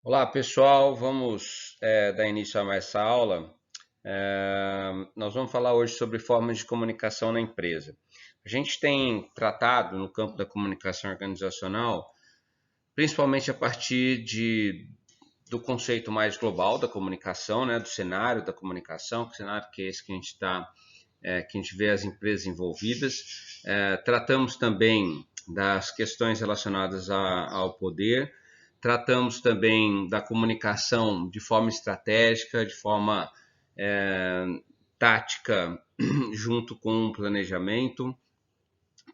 Olá pessoal, vamos dar início a essa aula. Nós vamos falar hoje sobre formas de comunicação na empresa. A gente tem tratado no campo da comunicação organizacional, principalmente a partir do conceito mais global da comunicação, né, do cenário da comunicação, que cenário que é esse que a gente que a gente vê as empresas envolvidas. Tratamos também das questões relacionadas ao poder. Tratamos também da comunicação de forma estratégica, de forma é, tática, junto com o planejamento.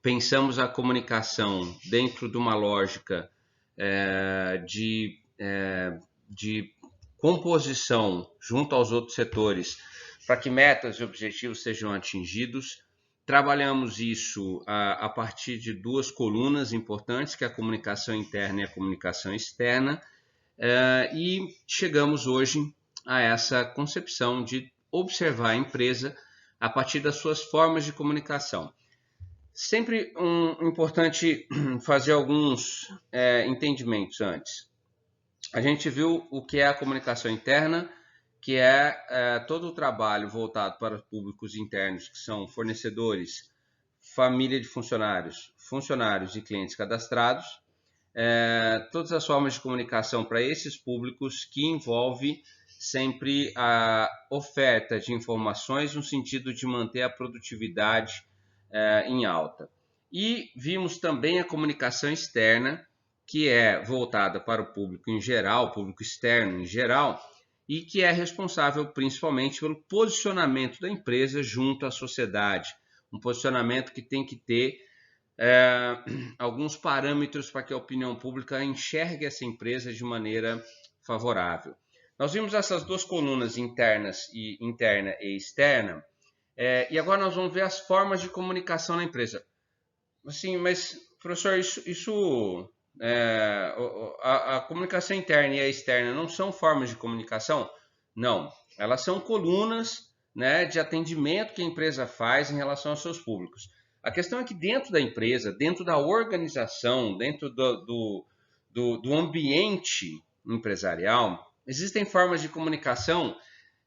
Pensamos a comunicação dentro de uma lógica de composição junto aos outros setores para que metas e objetivos sejam atingidos. Trabalhamos isso a partir de duas colunas importantes, que é a comunicação interna e a comunicação externa, e chegamos hoje a essa concepção de observar a empresa a partir das suas formas de comunicação. Sempre importante fazer alguns entendimentos antes. A gente viu o que é a comunicação interna, que é todo o trabalho voltado para os públicos internos, que são fornecedores, família de funcionários, funcionários e clientes cadastrados, todas as formas de comunicação para esses públicos que envolve sempre a oferta de informações no sentido de manter a produtividade em alta. E vimos também a comunicação externa, que é voltada para o público em geral, o público externo em geral, e que é responsável principalmente pelo posicionamento da empresa junto à sociedade. Um posicionamento que tem que ter alguns parâmetros para que a opinião pública enxergue essa empresa de maneira favorável. Nós vimos essas duas colunas interna e externa, e agora nós vamos ver as formas de comunicação na empresa. Assim, mas, professor, a comunicação interna e a externa não são formas de comunicação? Não, elas são colunas, né, de atendimento que a empresa faz em relação aos seus públicos. A questão é que dentro da empresa, dentro da organização, dentro do ambiente empresarial, existem formas de comunicação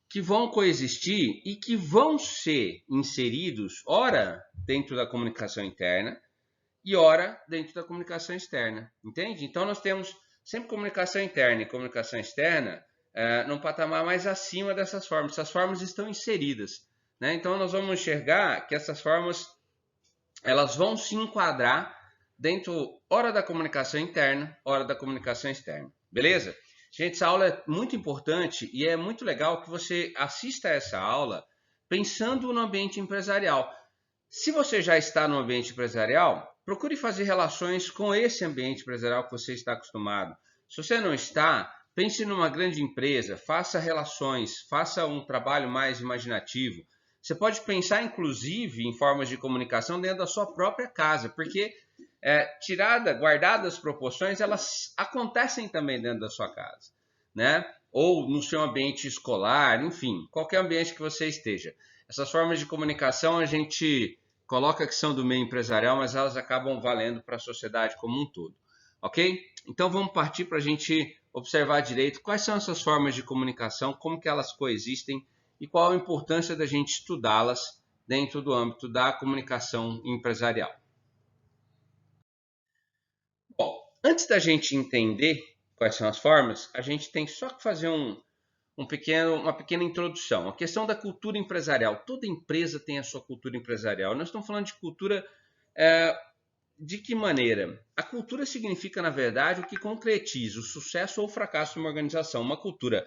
que vão coexistir e que vão ser inseridos, ora dentro da comunicação interna e ora dentro da comunicação externa, entende? Então nós temos sempre comunicação interna e comunicação externa num patamar mais acima dessas formas. Essas formas estão inseridas, né? Então nós vamos enxergar que essas formas elas vão se enquadrar dentro ora da comunicação interna, ora da comunicação externa, beleza? Gente, essa aula é muito importante e é muito legal que você assista a essa aula pensando no ambiente empresarial. Se você já está no ambiente empresarial, procure fazer relações com esse ambiente empresarial que você está acostumado. Se você não está, pense numa grande empresa, faça relações, faça um trabalho mais imaginativo. Você pode pensar, inclusive, em formas de comunicação dentro da sua própria casa, porque guardadas as proporções, elas acontecem também dentro da sua casa, né? Ou no seu ambiente escolar, enfim, qualquer ambiente que você esteja. Essas formas de comunicação a gente coloca que são do meio empresarial, mas elas acabam valendo para a sociedade como um todo, ok? Então vamos partir para a gente observar direito quais são essas formas de comunicação, como que elas coexistem e qual a importância da gente estudá-las dentro do âmbito da comunicação empresarial. Bom, antes da gente entender quais são as formas, a gente tem só que fazer uma pequena introdução. A questão da cultura empresarial. Toda empresa tem a sua cultura empresarial. Nós estamos falando de cultura de que maneira? A cultura significa, na verdade, o que concretiza o sucesso ou o fracasso de uma organização. Uma cultura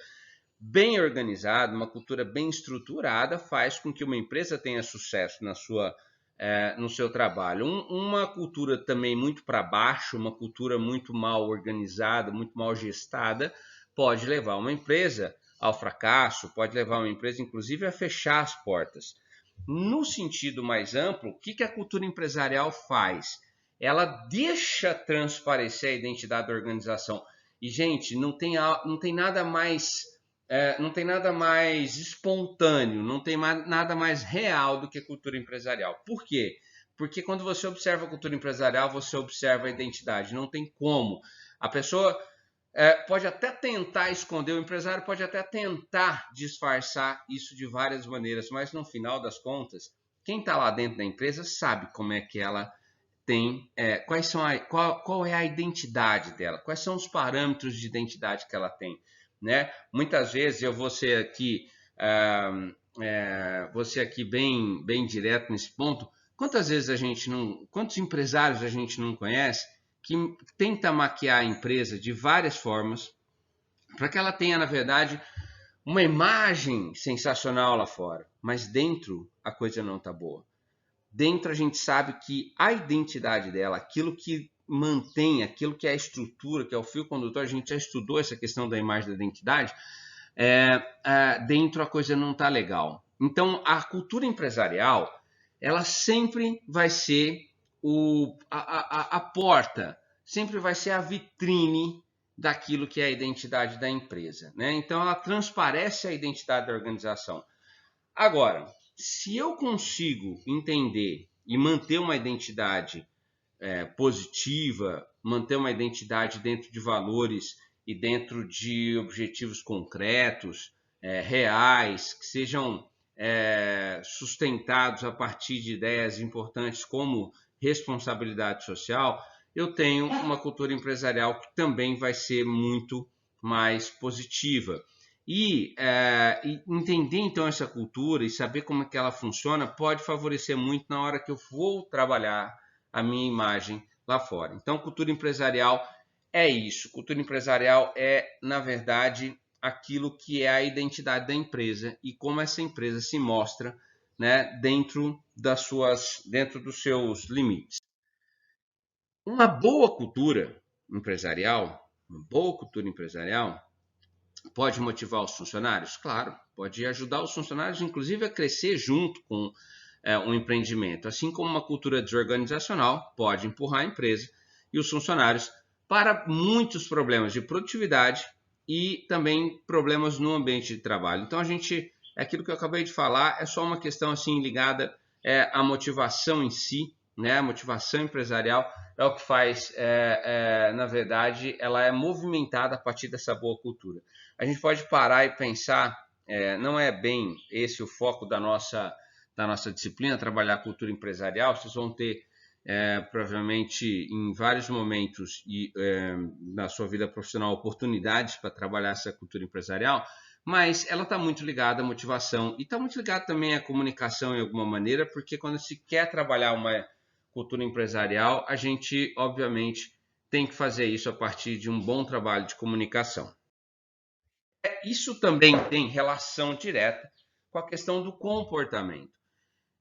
bem organizada, uma cultura bem estruturada faz com que uma empresa tenha sucesso no seu trabalho. Uma cultura também muito para baixo, uma cultura muito mal organizada, muito mal gestada, pode levar uma empresa ao fracasso, pode levar uma empresa, inclusive, a fechar as portas. No sentido mais amplo, o que a cultura empresarial faz? Ela deixa transparecer a identidade da organização. E, gente, não tem nada mais não tem nada mais espontâneo, não tem nada mais real do que cultura empresarial. Por quê? Porque quando você observa a cultura empresarial, você observa a identidade. Não tem como. A pessoa pode até tentar esconder, o empresário pode até tentar disfarçar isso de várias maneiras, mas no final das contas, quem está lá dentro da empresa sabe como é que ela tem, qual é a identidade dela, quais são os parâmetros de identidade que ela tem, né? Muitas vezes eu vou ser aqui, bem direto nesse ponto. Quantas vezes quantos empresários a gente não conhece que tenta maquiar a empresa de várias formas para que ela tenha, na verdade, uma imagem sensacional lá fora, mas dentro a coisa não está boa. Dentro a gente sabe que a identidade dela, aquilo que mantém, aquilo que é a estrutura, que é o fio condutor, a gente já estudou essa questão da imagem da identidade, dentro a coisa não está legal. Então, a cultura empresarial, ela sempre vai ser a porta, sempre vai ser a vitrine daquilo que é a identidade da empresa, né? Então, ela transparece a identidade da organização. Agora, se eu consigo entender e manter uma identidade positiva, manter uma identidade dentro de valores e dentro de objetivos concretos, reais, que sejam sustentados a partir de ideias importantes como responsabilidade social, eu tenho uma cultura empresarial que também vai ser muito mais positiva. E entender então essa cultura e saber como é que ela funciona pode favorecer muito na hora que eu vou trabalhar a minha imagem lá fora. Então, cultura empresarial é isso. Cultura empresarial é, na verdade, aquilo que é a identidade da empresa e como essa empresa se mostra, né, dentro dos seus limites. Uma boa cultura empresarial pode motivar os funcionários? Claro, pode ajudar os funcionários, inclusive, a crescer junto com um empreendimento. Assim como uma cultura desorganizacional pode empurrar a empresa e os funcionários para muitos problemas de produtividade e também problemas no ambiente de trabalho. Então, aquilo que eu acabei de falar é só uma questão assim ligada à motivação em si, né? A motivação empresarial é o que faz, na verdade, ela é movimentada a partir dessa boa cultura. A gente pode parar e pensar, não é bem esse o foco da nossa disciplina, trabalhar a cultura empresarial. Vocês vão ter, provavelmente, em vários momentos na sua vida profissional, oportunidades para trabalhar essa cultura empresarial, mas ela está muito ligada à motivação e está muito ligada também à comunicação, em alguma maneira, porque quando se quer trabalhar uma cultura empresarial, a gente, obviamente, tem que fazer isso a partir de um bom trabalho de comunicação. Isso também tem relação direta com a questão do comportamento.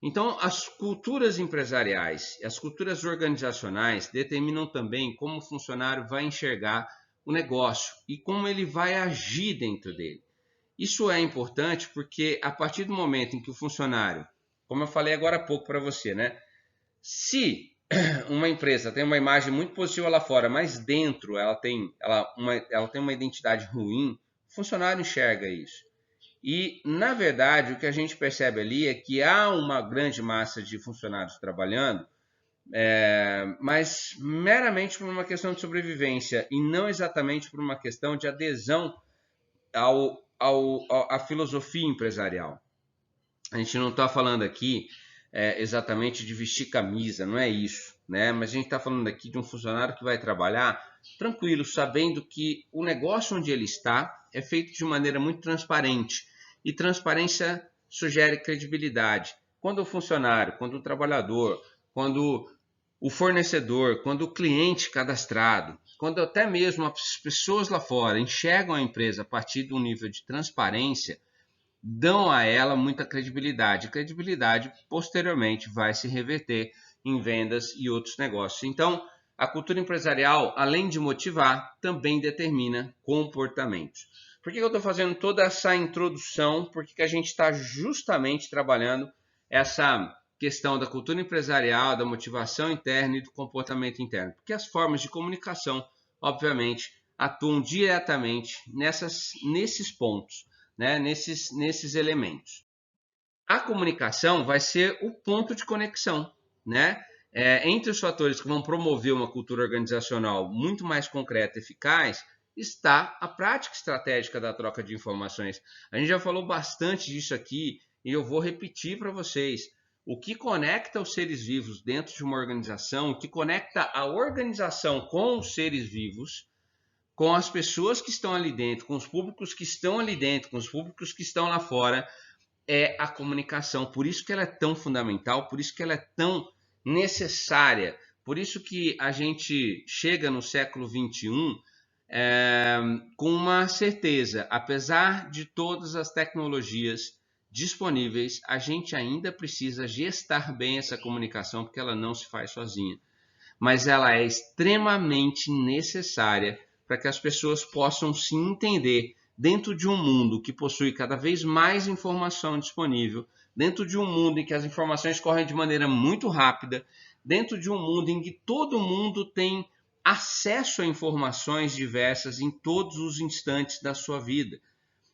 Então, as culturas empresariais, as culturas organizacionais determinam também como o funcionário vai enxergar o negócio e como ele vai agir dentro dele. Isso é importante porque a partir do momento em que o funcionário, como eu falei agora há pouco para você, né? Se uma empresa tem uma imagem muito positiva lá fora, mas dentro ela tem uma identidade ruim, o funcionário enxerga isso. E, na verdade, o que a gente percebe ali é que há uma grande massa de funcionários trabalhando, mas meramente por uma questão de sobrevivência e não exatamente por uma questão de adesão à filosofia empresarial. A gente não está falando aqui exatamente de vestir camisa, não é isso, né? Mas a gente está falando aqui de um funcionário que vai trabalhar tranquilo, sabendo que o negócio onde ele está é feito de maneira muito transparente. E transparência sugere credibilidade. Quando o funcionário, quando o trabalhador, quando o fornecedor, quando o cliente cadastrado, quando até mesmo as pessoas lá fora enxergam a empresa a partir de um nível de transparência, dão a ela muita credibilidade. Credibilidade, posteriormente, vai se reverter em vendas e outros negócios. Então, a cultura empresarial, além de motivar, também determina comportamentos. Por que eu estou fazendo toda essa introdução? Porque a gente está justamente trabalhando essa questão da cultura empresarial, da motivação interna e do comportamento interno. Porque as formas de comunicação, obviamente, atuam diretamente nesses pontos, né? nesses elementos. A comunicação vai ser o ponto de conexão, né? Entre os fatores que vão promover uma cultura organizacional muito mais concreta e eficaz, está a prática estratégica da troca de informações. A gente já falou bastante disso aqui e eu vou repetir para vocês. O que conecta os seres vivos dentro de uma organização, o que conecta a organização com os seres vivos, com as pessoas que estão ali dentro, com os públicos que estão ali dentro, com os públicos que estão lá fora, é a comunicação. Por isso que ela é tão fundamental, por isso que ela é tão necessária, por isso que a gente chega no século XXI com uma certeza, apesar de todas as tecnologias disponíveis, a gente ainda precisa gestar bem essa comunicação, porque ela não se faz sozinha. Mas ela é extremamente necessária para que as pessoas possam se entender dentro de um mundo que possui cada vez mais informação disponível, dentro de um mundo em que as informações correm de maneira muito rápida, dentro de um mundo em que todo mundo tem acesso a informações diversas em todos os instantes da sua vida.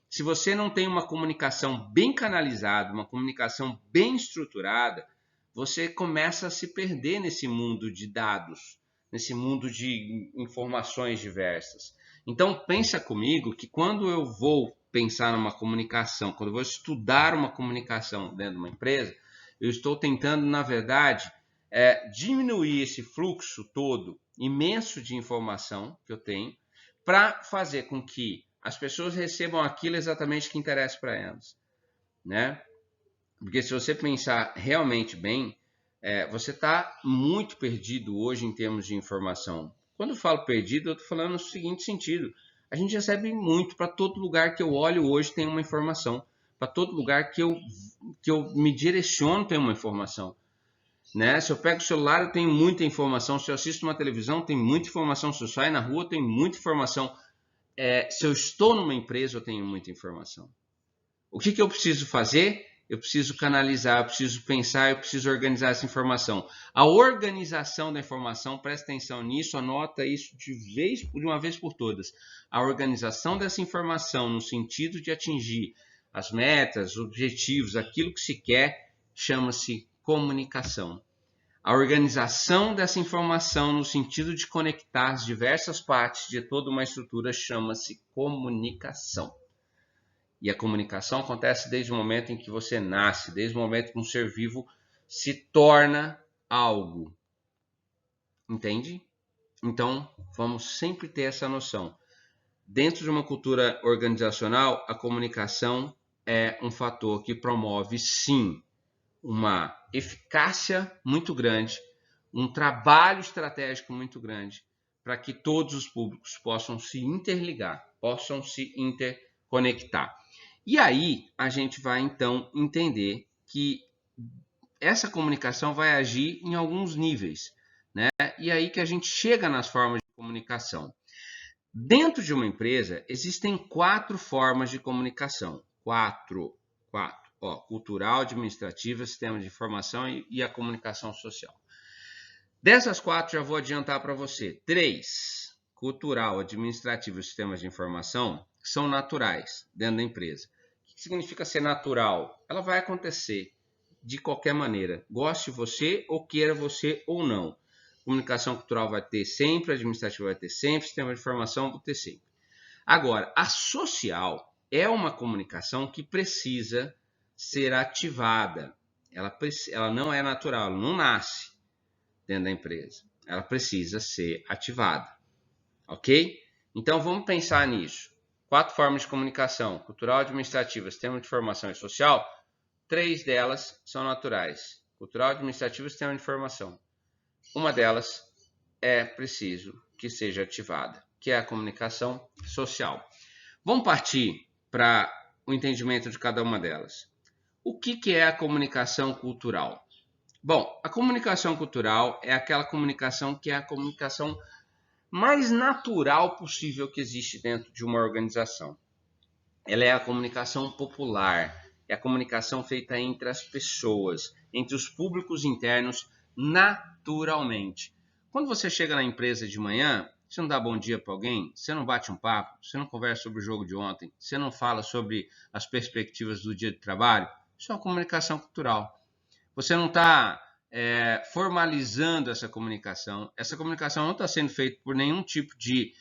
Se você não tem uma comunicação bem canalizada, uma comunicação bem estruturada, você começa a se perder nesse mundo de dados, nesse mundo de informações diversas. Então pensa comigo que quando eu vou pensar numa comunicação, quando eu vou estudar uma comunicação dentro de uma empresa, eu estou tentando, na verdade, diminuir esse fluxo todo imenso de informação que eu tenho para fazer com que as pessoas recebam aquilo exatamente que interessa para elas, né? Porque se você pensar realmente bem, você está muito perdido hoje em termos de informação. Quando eu falo perdido, eu estou falando no seguinte sentido. A gente recebe muito, para todo lugar que eu olho hoje tem uma informação. Para todo lugar que eu me direciono tem uma informação. Né? Se eu pego o celular, eu tenho muita informação. Se eu assisto uma televisão, tem muita informação. Se eu saio na rua, tem muita informação. Se eu estou numa empresa, eu tenho muita informação. O que eu preciso fazer? Eu preciso canalizar, eu preciso pensar, eu preciso organizar essa informação. A organização da informação, presta atenção nisso, anota isso de uma vez por todas. A organização dessa informação no sentido de atingir as metas, os objetivos, aquilo que se quer, chama-se comunicação. A organização dessa informação no sentido de conectar as diversas partes de toda uma estrutura chama-se comunicação. E a comunicação acontece desde o momento em que você nasce, desde o momento que um ser vivo se torna algo. Entende? Então, vamos sempre ter essa noção. Dentro de uma cultura organizacional, a comunicação é um fator que promove, sim, uma eficácia muito grande, um trabalho estratégico muito grande, para que todos os públicos possam se interligar, possam se interconectar. E aí a gente vai então entender que essa comunicação vai agir em alguns níveis, né? E aí que a gente chega nas formas de comunicação. Dentro de uma empresa existem 4 formas de comunicação. 4. Cultural, administrativa, sistema de informação e a comunicação social. Dessas 4 já vou adiantar para você. 3, cultural, administrativa e sistemas de informação, são naturais dentro da empresa. O que significa ser natural? Ela vai acontecer de qualquer maneira, goste você ou queira você ou não. Comunicação cultural vai ter sempre, administrativa vai ter sempre, sistema de informação vai ter sempre. Agora, a social é uma comunicação que precisa ser ativada. Ela não é natural, ela não nasce dentro da empresa. Ela precisa ser ativada. Ok? Então vamos pensar nisso. 4 formas de comunicação: cultural, administrativa, sistema de informação e social. 3 delas são naturais: cultural, administrativa e sistema de informação. Uma delas é preciso que seja ativada, que é a comunicação social. Vamos partir para o entendimento de cada uma delas. O que é a comunicação cultural? Bom, a comunicação cultural é aquela comunicação que é a comunicação mais natural possível que existe dentro de uma organização. Ela é a comunicação popular, é a comunicação feita entre as pessoas, entre os públicos internos, naturalmente. Quando você chega na empresa de manhã, você não dá bom dia para alguém, você não bate um papo, você não conversa sobre o jogo de ontem, você não fala sobre as perspectivas do dia de trabalho, isso é uma comunicação cultural. Você não está formalizando essa comunicação não está sendo feita por nenhum tipo de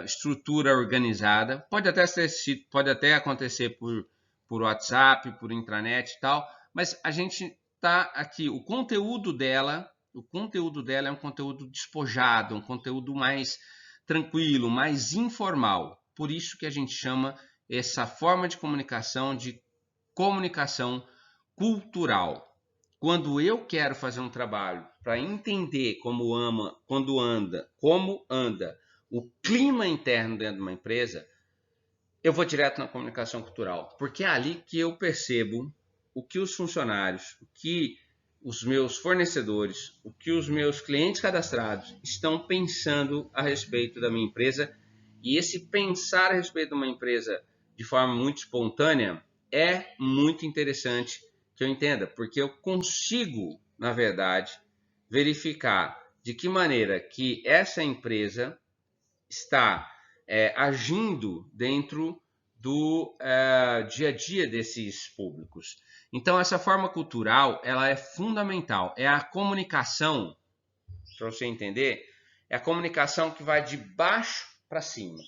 estrutura organizada. Pode até acontecer por WhatsApp, por intranet e tal, mas a gente está aqui, o conteúdo dela é um conteúdo despojado, um conteúdo mais tranquilo, mais informal. Por isso que a gente chama essa forma de comunicação de comunicação cultural. Quando eu quero fazer um trabalho para entender como anda o clima interno dentro de uma empresa, eu vou direto na comunicação cultural, porque é ali que eu percebo o que os funcionários, o que os meus fornecedores, o que os meus clientes cadastrados estão pensando a respeito da minha empresa. E esse pensar a respeito de uma empresa de forma muito espontânea é muito interessante que eu entenda, porque eu consigo, na verdade, verificar de que maneira que essa empresa está agindo dentro do dia a dia desses públicos. Então, essa forma cultural, ela é fundamental. É a comunicação, para você entender, é a comunicação que vai de baixo para cima,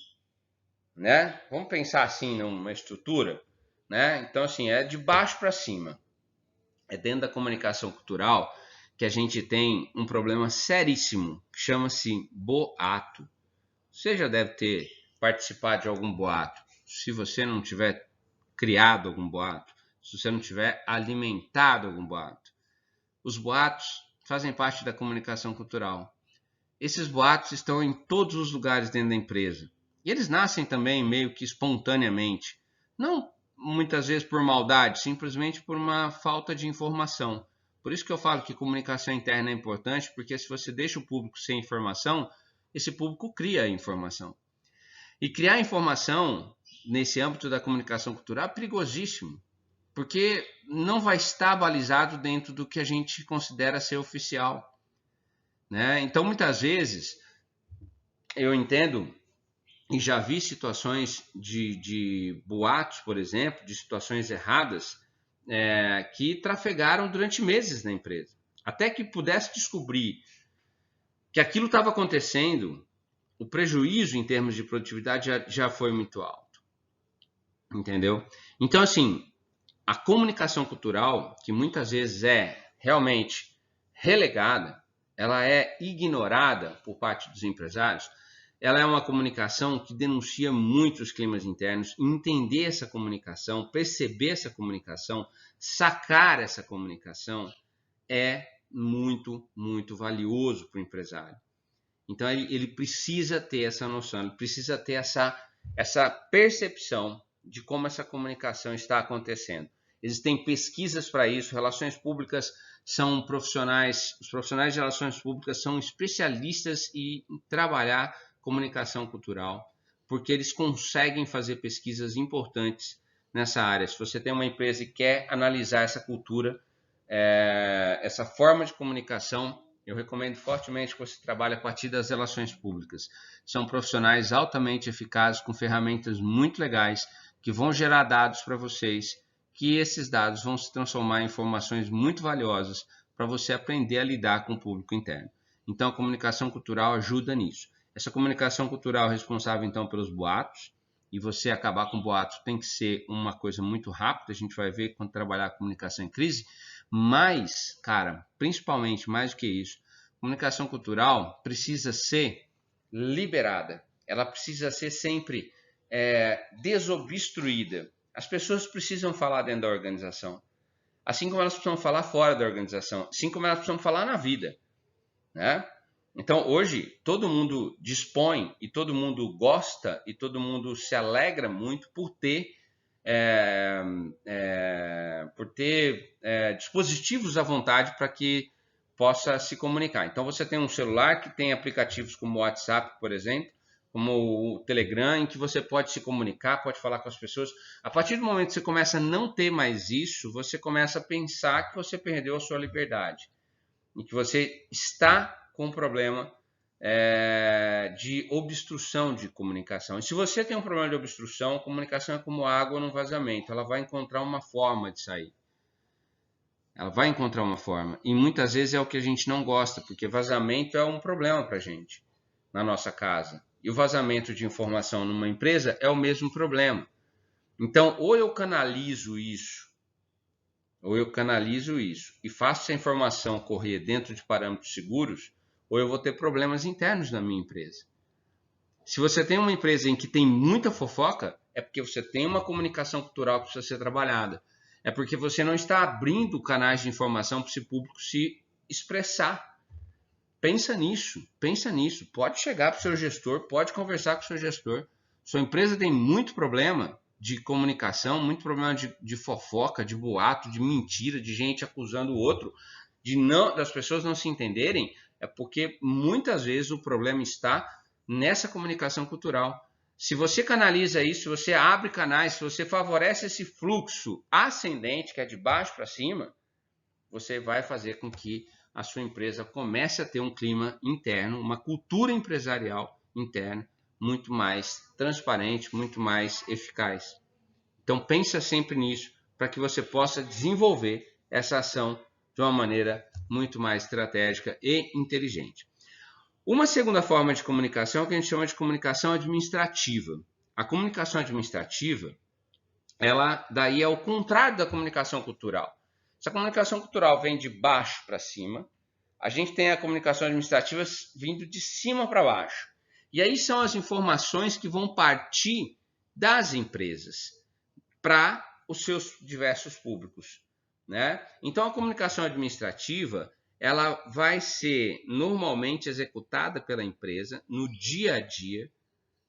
né? Vamos pensar assim numa estrutura, né? Então, assim, é de baixo para cima. É dentro da comunicação cultural que a gente tem um problema seríssimo, que chama-se boato. Você já deve ter participado de algum boato. Se você não tiver criado algum boato, se você não tiver alimentado algum boato. Os boatos fazem parte da comunicação cultural. Esses boatos estão em todos os lugares dentro da empresa. E eles nascem também meio que espontaneamente. Não muitas vezes por maldade, simplesmente por uma falta de informação. Por isso que eu falo que comunicação interna é importante, porque se você deixa o público sem informação, esse público cria a informação. E criar informação nesse âmbito da comunicação cultural é perigosíssimo, porque não vai estar balizado dentro do que a gente considera ser oficial, né? Então, muitas vezes, eu entendo e já vi situações de boatos, por exemplo, de situações erradas, que trafegaram durante meses na empresa, até que pudesse descobrir que aquilo estava acontecendo, o prejuízo em termos de produtividade já foi muito alto, entendeu? Então, assim, a comunicação cultural, que muitas vezes é realmente relegada, ela é ignorada por parte dos empresários, ela é uma comunicação que denuncia muito os climas internos. Entender essa comunicação, perceber essa comunicação, sacar essa comunicação é muito, muito valioso para o empresário. Então ele precisa ter essa noção, ele precisa ter essa percepção de como essa comunicação está acontecendo. Existem pesquisas para isso, relações públicas são profissionais, os profissionais de relações públicas são especialistas em trabalhar comunicação cultural, porque eles conseguem fazer pesquisas importantes nessa área. Se você tem uma empresa e quer analisar essa cultura, essa forma de comunicação, eu recomendo fortemente que você trabalhe a partir das relações públicas. São profissionais altamente eficazes, com ferramentas muito legais, que vão gerar dados para vocês, que esses dados vão se transformar em informações muito valiosas para você aprender a lidar com o público interno. Então, a comunicação cultural ajuda nisso. Essa comunicação cultural é responsável, então, pelos boatos, e você acabar com boatos tem que ser uma coisa muito rápida, a gente vai ver quando trabalhar a comunicação em crise, mas, cara, principalmente, mais do que isso, a comunicação cultural precisa ser liberada, ela precisa ser sempre desobstruída. As pessoas precisam falar dentro da organização, assim como elas precisam falar fora da organização, assim como elas precisam falar na vida, né? Então, hoje, todo mundo dispõe e todo mundo gosta e todo mundo se alegra muito por ter dispositivos à vontade para que possa se comunicar. Então, você tem um celular que tem aplicativos como o WhatsApp, por exemplo, como o Telegram, em que você pode se comunicar, pode falar com as pessoas. A partir do momento que você começa a não ter mais isso, você começa a pensar que você perdeu a sua liberdade e que você está com um problema de obstrução de comunicação. E se você tem um problema de obstrução, a comunicação é como água no vazamento, ela vai encontrar uma forma de sair. Ela vai encontrar uma forma. E muitas vezes é o que a gente não gosta, porque vazamento é um problema para a gente, na nossa casa. e o vazamento de informação numa empresa é o mesmo problema. Então, ou eu canalizo isso e faço essa informação correr dentro de parâmetros seguros, ou eu vou ter problemas internos na minha empresa. Se você tem uma empresa em que tem muita fofoca, é porque você tem uma comunicação cultural que precisa ser trabalhada. É porque você não está abrindo canais de informação para esse público se expressar. Pensa nisso. Pode chegar para o seu gestor, pode conversar com o seu gestor. Sua empresa tem muito problema de comunicação, muito problema de fofoca, de boato, de mentira, de gente acusando o outro, das pessoas não se entenderem, é porque muitas vezes o problema está nessa comunicação cultural. Se você canaliza isso, se você abre canais, se você favorece esse fluxo ascendente, que é de baixo para cima, você vai fazer com que a sua empresa comece a ter um clima interno, uma cultura empresarial interna muito mais transparente, muito mais eficaz. Então pensa sempre nisso para que você possa desenvolver essa ação de uma maneira muito mais estratégica e inteligente. Uma segunda forma de comunicação é o que a gente chama de comunicação administrativa. A comunicação administrativa, ela daí é o contrário da comunicação cultural. Se a comunicação cultural vem de baixo para cima, a gente tem a comunicação administrativa vindo de cima para baixo. E aí são as informações que vão partir das empresas para os seus diversos públicos, né? Então a comunicação administrativa ela vai ser normalmente executada pela empresa no dia a dia,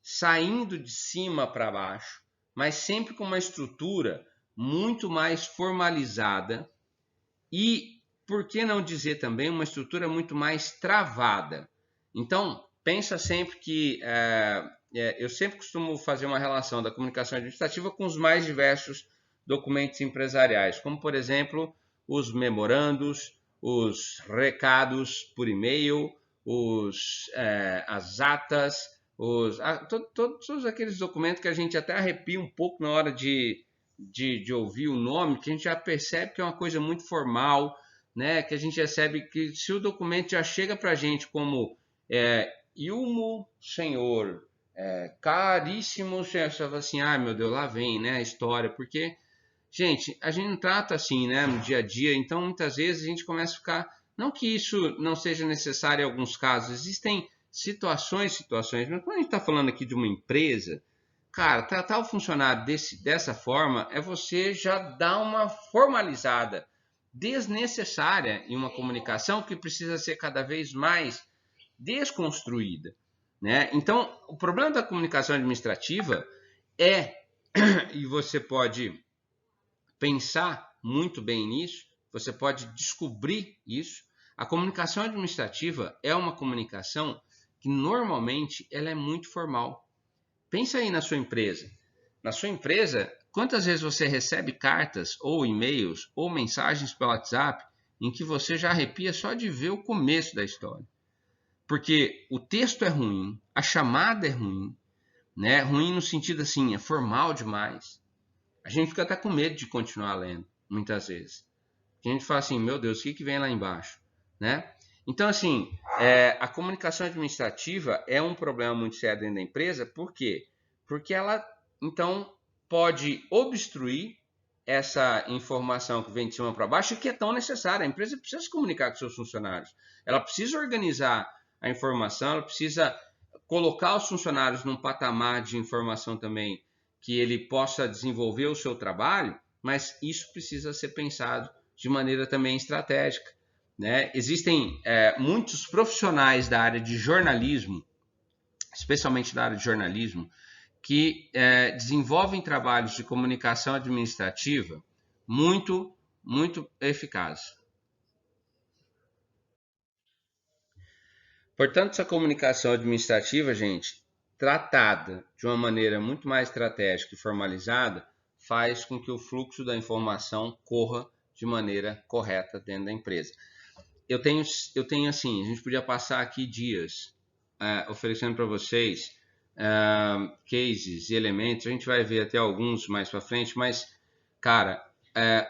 saindo de cima para baixo, mas sempre com uma estrutura muito mais formalizada e, por que não dizer também, uma estrutura muito mais travada. Então, pensa sempre que eu sempre costumo fazer uma relação da comunicação administrativa com os mais diversos documentos empresariais, como, por exemplo, os memorandos, os recados por e-mail, as atas, todos aqueles documentos que a gente até arrepia um pouco na hora de ouvir o nome, que a gente já percebe que é uma coisa muito formal, né? Que a gente percebe que se o documento já chega para a gente como Ilmo senhor, caríssimo senhor, você fala assim, meu Deus, lá vem, né, a história, porque, gente, a gente não trata assim, né, no dia a dia, então muitas vezes a gente começa a ficar, não que isso não seja necessário em alguns casos, existem situações, mas quando a gente está falando aqui de uma empresa, cara, tratar o funcionário dessa forma é você já dar uma formalizada desnecessária em uma comunicação que precisa ser cada vez mais desconstruída, né? Então, o problema da comunicação administrativa e você pode pensar muito bem nisso, você pode descobrir isso, a comunicação administrativa é uma comunicação que normalmente ela é muito formal. Pensa aí na sua empresa. Na sua empresa, quantas vezes você recebe cartas ou e-mails ou mensagens pelo WhatsApp em que você já arrepia só de ver o começo da história? Porque o texto é ruim, a chamada é ruim, né? Ruim no sentido assim, é formal demais. A gente fica até com medo de continuar lendo, muitas vezes. A gente fala assim, meu Deus, o que vem lá embaixo, né? Então, assim, a comunicação administrativa é um problema muito sério dentro da empresa. Por quê? Porque ela, então, pode obstruir essa informação que vem de cima para baixo e que é tão necessária. A empresa precisa se comunicar com seus funcionários. Ela precisa organizar a informação, ela precisa colocar os funcionários num patamar de informação também que ele possa desenvolver o seu trabalho, mas isso precisa ser pensado de maneira também estratégica, né? Existem muitos profissionais da área de jornalismo, especialmente da área de jornalismo, que desenvolvem trabalhos de comunicação administrativa muito, muito eficazes. Portanto, essa comunicação administrativa, gente, tratada de uma maneira muito mais estratégica e formalizada, faz com que o fluxo da informação corra de maneira correta dentro da empresa. Eu tenho assim, a gente podia passar aqui dias oferecendo para vocês cases e elementos, a gente vai ver até alguns mais para frente, mas, cara,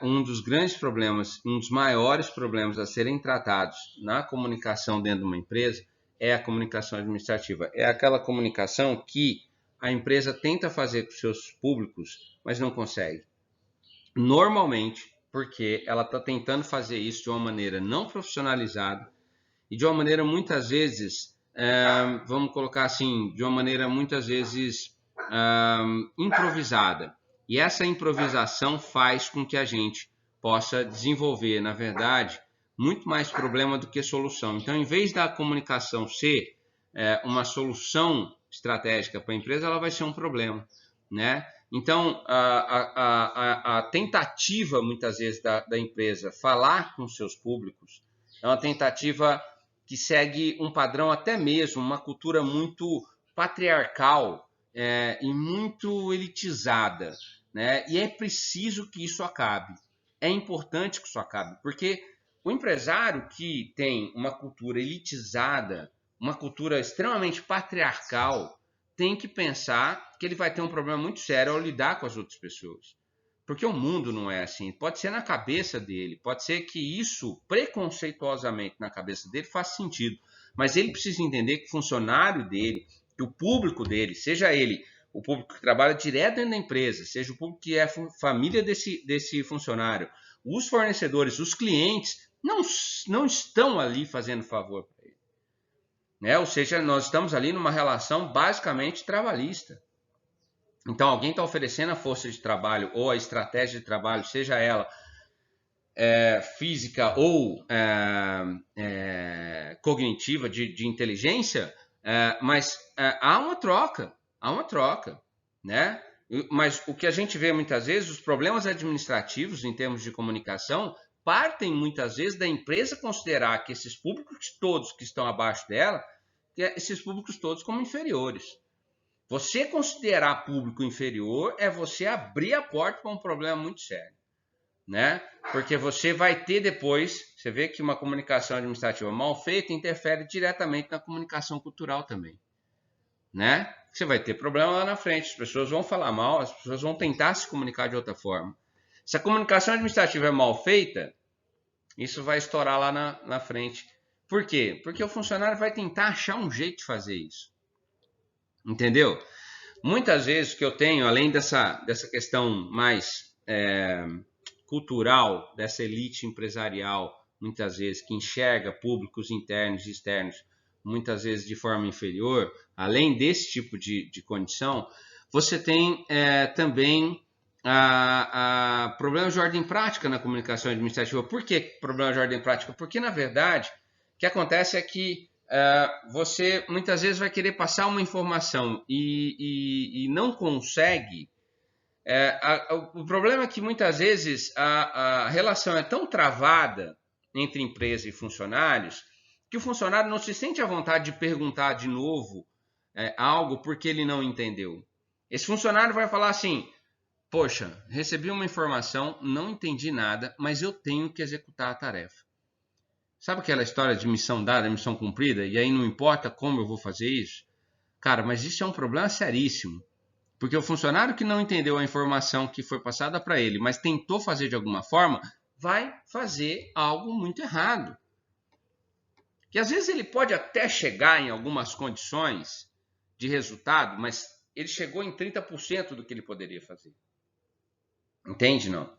um dos grandes problemas, um dos maiores problemas a serem tratados na comunicação dentro de uma empresa é a comunicação administrativa? É aquela comunicação que a empresa tenta fazer com seus públicos, mas não consegue. Normalmente, porque ela está tentando fazer isso de uma maneira não profissionalizada e de uma maneira muitas vezes, vamos colocar assim, de uma maneira muitas vezes improvisada. E essa improvisação faz com que a gente possa desenvolver, na verdade, muito mais problema do que solução. Então, em vez da comunicação ser uma solução estratégica para a empresa, ela vai ser um problema, né? Então, a tentativa, muitas vezes, da empresa falar com seus públicos é uma tentativa que segue um padrão até mesmo, uma cultura muito patriarcal e muito elitizada, né? E é preciso que isso acabe. É importante que isso acabe, porque o empresário que tem uma cultura elitizada, uma cultura extremamente patriarcal, tem que pensar que ele vai ter um problema muito sério ao lidar com as outras pessoas. Porque o mundo não é assim. Pode ser na cabeça dele, pode ser que isso, preconceituosamente na cabeça dele, faça sentido. Mas ele precisa entender que o funcionário dele, que o público dele, seja ele o público que trabalha direto dentro da empresa, seja o público que é família desse funcionário, os fornecedores, os clientes, não estão ali fazendo favor para ele. Né? Ou seja, nós estamos ali numa relação basicamente trabalhista. Então, alguém está oferecendo a força de trabalho ou a estratégia de trabalho, seja ela física ou cognitiva, de inteligência, mas há uma troca, né? Mas o que a gente vê muitas vezes, os problemas administrativos em termos de comunicação, partem muitas vezes da empresa considerar que esses públicos todos que estão abaixo dela, esses públicos todos como inferiores. Você considerar público inferior é você abrir a porta para um problema muito sério, né? Porque você vai ter depois, você vê que uma comunicação administrativa mal feita interfere diretamente na comunicação cultural também, né? Você vai ter problema lá na frente, as pessoas vão falar mal, as pessoas vão tentar se comunicar de outra forma. Se a comunicação administrativa é mal feita, isso vai estourar lá na frente. Por quê? Porque o funcionário vai tentar achar um jeito de fazer isso. Entendeu? Muitas vezes que eu tenho, além dessa questão mais cultural, dessa elite empresarial, muitas vezes que enxerga públicos internos e externos, muitas vezes de forma inferior, além desse tipo de condição, você tem também problemas de ordem prática na comunicação administrativa. Por que problemas de ordem prática? Porque, na verdade, o que acontece é que você muitas vezes vai querer passar uma informação e não consegue. O problema é que muitas vezes a relação é tão travada entre empresa e funcionários que o funcionário não se sente à vontade de perguntar de novo algo porque ele não entendeu. Esse funcionário vai falar assim: poxa, recebi uma informação, não entendi nada, mas eu tenho que executar a tarefa. Sabe aquela história de missão dada, missão cumprida, e aí não importa como eu vou fazer isso? Cara, mas isso é um problema seríssimo. Porque o funcionário que não entendeu a informação que foi passada para ele, mas tentou fazer de alguma forma, vai fazer algo muito errado. Que às vezes ele pode até chegar em algumas condições de resultado, mas ele chegou em 30% do que ele poderia fazer. Entende, não?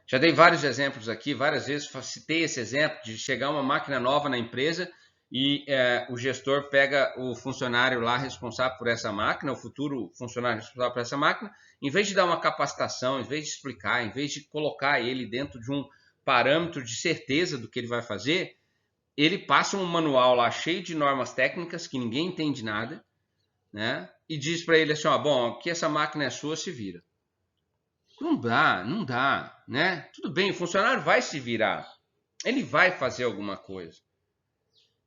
Já dei vários exemplos aqui, várias vezes citei esse exemplo de chegar uma máquina nova na empresa e o gestor pega o funcionário lá responsável por essa máquina, o futuro funcionário responsável por essa máquina, em vez de dar uma capacitação, em vez de explicar, em vez de colocar ele dentro de um parâmetro de certeza do que ele vai fazer, ele passa um manual lá cheio de normas técnicas que ninguém entende nada, né? E diz para ele assim, bom, aqui essa máquina é sua, se vira. Não dá, né? Tudo bem, o funcionário vai se virar. Ele vai fazer alguma coisa.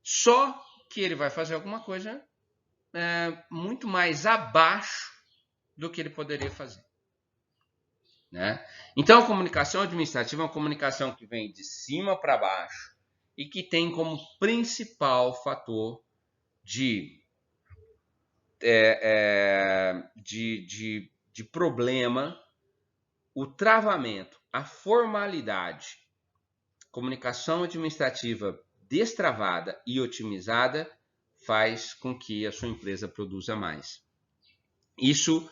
Só que ele vai fazer alguma coisa muito mais abaixo do que ele poderia fazer. Né? Então, a comunicação administrativa é uma comunicação que vem de cima para baixo e que tem como principal fator de problema o travamento, a formalidade. Comunicação administrativa destravada e otimizada faz com que a sua empresa produza mais. Isso,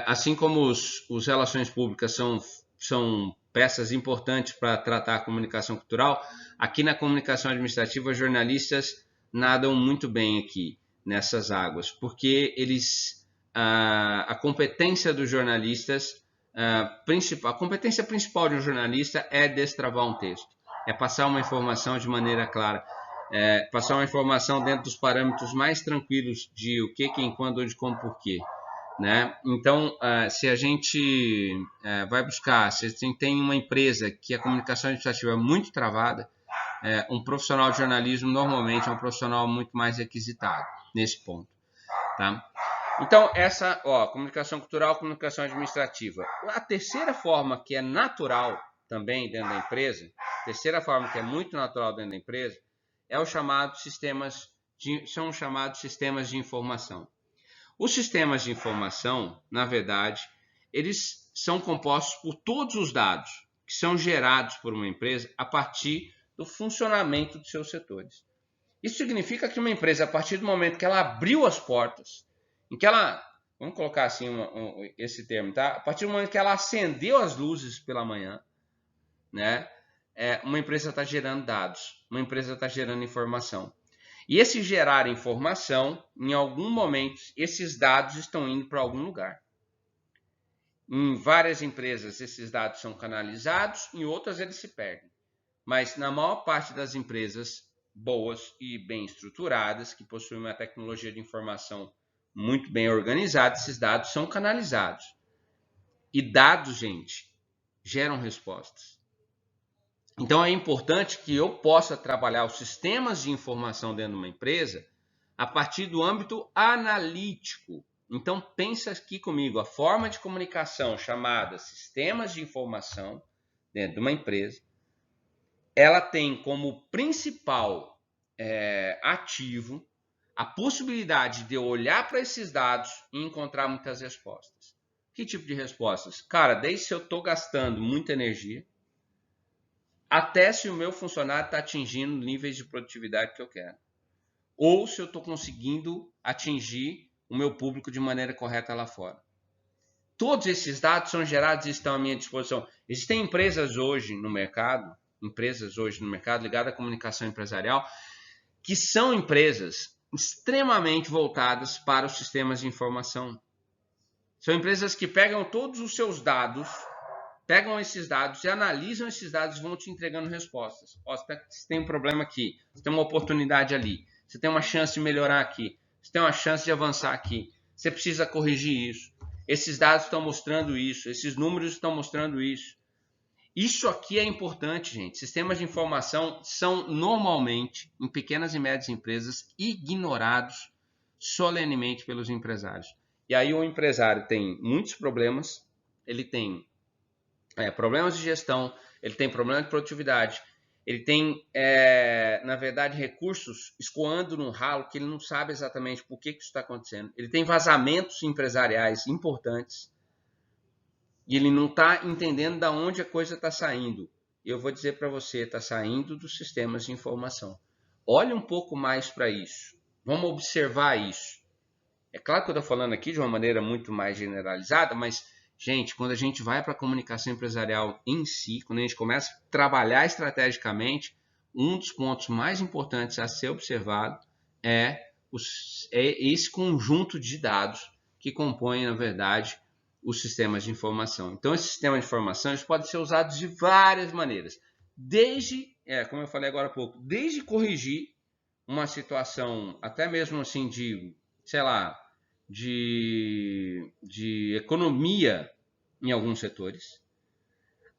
assim como os relações públicas são peças importantes para tratar a comunicação cultural, aqui na comunicação administrativa, jornalistas nadam muito bem aqui nessas águas, porque a competência dos jornalistas, a competência principal de um jornalista é destravar um texto, é passar uma informação de maneira clara, passar uma informação dentro dos parâmetros mais tranquilos de o que, quem, quando, onde, como, porquê. Né? Então, se a gente vai buscar, se a gente tem uma empresa que a comunicação administrativa é muito travada, um profissional de jornalismo normalmente é um profissional muito mais requisitado nesse ponto. Tá? Então, comunicação cultural, comunicação administrativa. A terceira forma que é natural também dentro da empresa, terceira forma que é muito natural dentro da empresa, é os chamados sistemas de informação. Os sistemas de informação, na verdade, eles são compostos por todos os dados que são gerados por uma empresa a partir do funcionamento dos seus setores. Isso significa que uma empresa, a partir do momento que ela abriu as portas, em que ela, vamos colocar assim esse termo, tá? A partir do momento que ela acendeu as luzes pela manhã, né? Uma empresa está gerando dados, uma empresa está gerando informação. E esse gerar informação, em algum momento, esses dados estão indo para algum lugar. Em várias empresas, esses dados são canalizados, em outras eles se perdem. Mas na maior parte das empresas boas e bem estruturadas, que possuem uma tecnologia de informação muito bem organizada, esses dados são canalizados. E dados, gente, geram respostas. Então é importante que eu possa trabalhar os sistemas de informação dentro de uma empresa a partir do âmbito analítico. Então pensa aqui comigo, a forma de comunicação chamada sistemas de informação dentro de uma empresa, ela tem como principal ativo a possibilidade de eu olhar para esses dados e encontrar muitas respostas. Que tipo de respostas? Cara, desde se eu estou gastando muita energia, até se o meu funcionário está atingindo níveis de produtividade que eu quero. Ou se eu estou conseguindo atingir o meu público de maneira correta lá fora. Todos esses dados são gerados e estão à minha disposição. Existem empresas hoje no mercado ligadas à comunicação empresarial, que são empresas extremamente voltadas para os sistemas de informação. São empresas que pegam todos os seus dados, pegam esses dados e analisam esses dados e vão te entregando respostas. Você tem um problema aqui, você tem uma oportunidade ali, você tem uma chance de melhorar aqui, você tem uma chance de avançar aqui, você precisa corrigir isso. Esses dados estão mostrando isso, esses números estão mostrando isso. Isso aqui é importante, gente. Sistemas de informação são normalmente, em pequenas e médias empresas, ignorados solenemente pelos empresários. E aí o empresário tem muitos problemas, ele tem problemas de gestão, ele tem problemas de produtividade, ele tem, na verdade, recursos escoando no ralo que ele não sabe exatamente por que isso está acontecendo. Ele tem vazamentos empresariais importantes e ele não está entendendo de onde a coisa está saindo. Eu vou dizer para você, está saindo dos sistemas de informação. Olhe um pouco mais para isso. Vamos observar isso. É claro que eu estou falando aqui de uma maneira muito mais generalizada, mas, gente, quando a gente vai para a comunicação empresarial em si, quando a gente começa a trabalhar estrategicamente, um dos pontos mais importantes a ser observado é esse conjunto de dados que compõem, na verdade, os sistemas de informação. Então, esses sistemas de informação eles podem ser usados de várias maneiras. Desde, como eu falei agora há pouco, desde corrigir uma situação, até mesmo assim de, sei lá, de economia em alguns setores,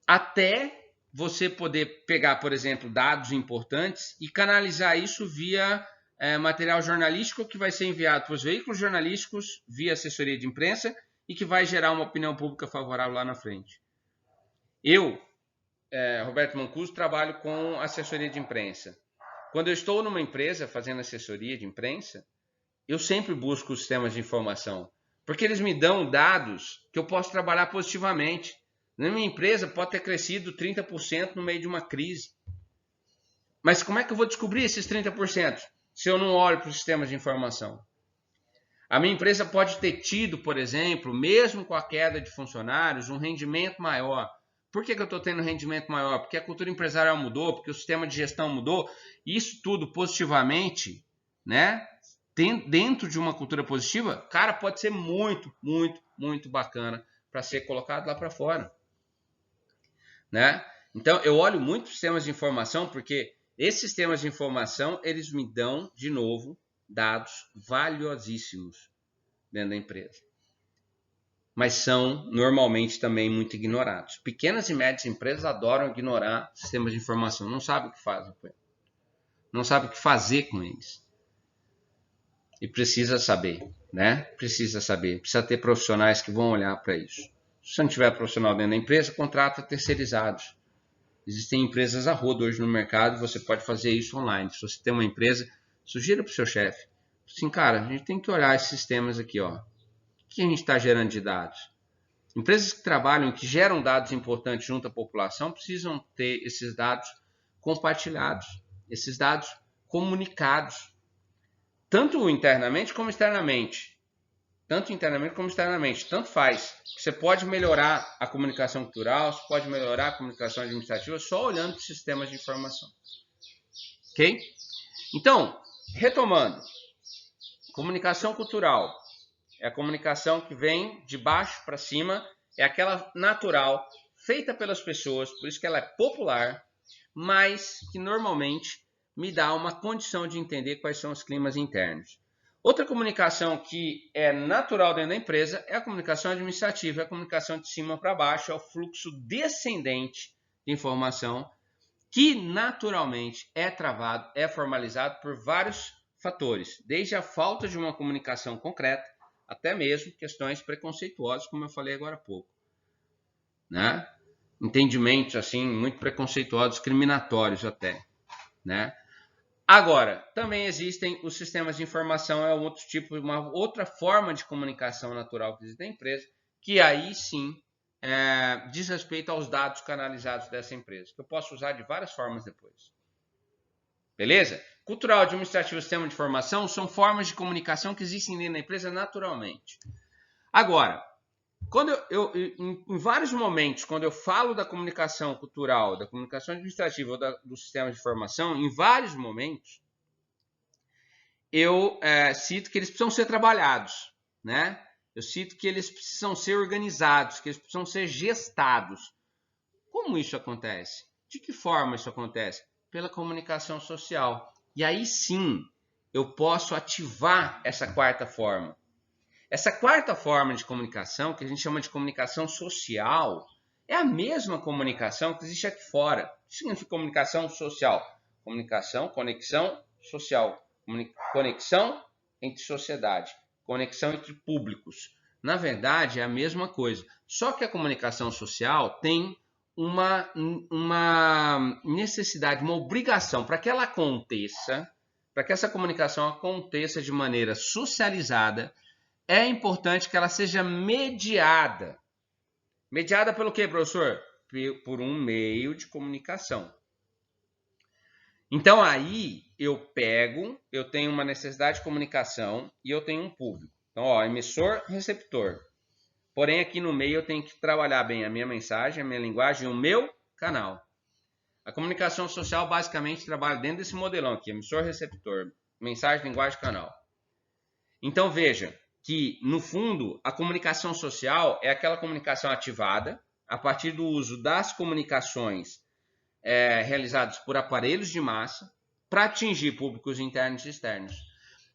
até você poder pegar, por exemplo, dados importantes e canalizar isso via material jornalístico que vai ser enviado para os veículos jornalísticos via assessoria de imprensa e que vai gerar uma opinião pública favorável lá na frente. Eu, Roberto Mancuso, trabalho com assessoria de imprensa. Quando eu estou numa empresa fazendo assessoria de imprensa, eu sempre busco os sistemas de informação, porque eles me dão dados que eu posso trabalhar positivamente. Na minha empresa pode ter crescido 30% no meio de uma crise. Mas como é que eu vou descobrir esses 30%? se eu não olho para os sistemas de informação? A minha empresa pode ter tido, por exemplo, mesmo com a queda de funcionários, um rendimento maior. Por que eu estou tendo um rendimento maior? Porque a cultura empresarial mudou, porque o sistema de gestão mudou. Isso tudo positivamente, né? Dentro de uma cultura positiva, cara, pode ser muito, muito, muito bacana para ser colocado lá para fora, né? Então, eu olho muito sistemas de informação, porque esses sistemas de informação, eles me dão, de novo, dados valiosíssimos dentro da empresa. Mas são, normalmente, também muito ignorados. Pequenas e médias empresas adoram ignorar sistemas de informação. Não sabem o que fazem com eles. Não sabem o que fazer com eles. E precisa saber, né? Precisa saber. Precisa ter profissionais que vão olhar para isso. Se você não tiver profissional dentro da empresa, contrata terceirizados. Existem empresas a rodo hoje no mercado, você pode fazer isso online. Se você tem uma empresa, sugira para o seu chefe. Assim, cara, a gente tem que olhar esses sistemas aqui, ó. O que a gente está gerando de dados? Empresas que trabalham, que geram dados importantes junto à população, precisam ter esses dados compartilhados, esses dados comunicados, tanto internamente como externamente. Tanto internamente como externamente, tanto faz. Você pode melhorar a comunicação cultural, você pode melhorar a comunicação administrativa só olhando para os sistemas de informação. Ok? Então, retomando, comunicação cultural é a comunicação que vem de baixo para cima, é aquela natural, feita pelas pessoas, por isso que ela é popular, mas que normalmente me dá uma condição de entender quais são os climas internos. Outra comunicação que é natural dentro da empresa é a comunicação administrativa, é a comunicação de cima para baixo, é o fluxo descendente de informação que naturalmente é travado, é formalizado por vários fatores, desde a falta de uma comunicação concreta, até mesmo questões preconceituosas, como eu falei agora há pouco, né? Entendimentos assim muito preconceituosos, discriminatórios até, né? Agora, também existem os sistemas de informação, é um outro tipo, uma outra forma de comunicação natural que existe na empresa, que aí sim diz respeito aos dados canalizados dessa empresa, que eu posso usar de várias formas depois. Beleza? Cultural, administrativo e sistema de informação são formas de comunicação que existem dentro da empresa naturalmente. Agora, quando em vários momentos, quando eu falo da comunicação cultural, da comunicação administrativa ou do sistema de informação, em vários momentos, eu cito que eles precisam ser trabalhados, né? Eu cito que eles precisam ser organizados, que eles precisam ser gestados. Como isso acontece? De que forma isso acontece? Pela comunicação social. E aí sim, eu posso ativar essa quarta forma. Essa quarta forma de comunicação, que a gente chama de comunicação social, é a mesma comunicação que existe aqui fora. O que significa comunicação social? Comunicação, conexão social. Conexão entre sociedade. Conexão entre públicos. Na verdade, é a mesma coisa. Só que a comunicação social tem uma necessidade, uma obrigação para que ela aconteça, para que essa comunicação aconteça de maneira socializada, é importante que ela seja mediada. Mediada pelo quê, professor? Por um meio de comunicação. Então aí eu tenho uma necessidade de comunicação e eu tenho um público. Então, ó, emissor, receptor. Porém, aqui no meio eu tenho que trabalhar bem a minha mensagem, a minha linguagem e o meu canal. A comunicação social basicamente trabalha dentro desse modelão aqui, emissor, receptor, mensagem, linguagem, canal. Então veja que, no fundo, a comunicação social é aquela comunicação ativada a partir do uso das comunicações realizadas por aparelhos de massa para atingir públicos internos e externos.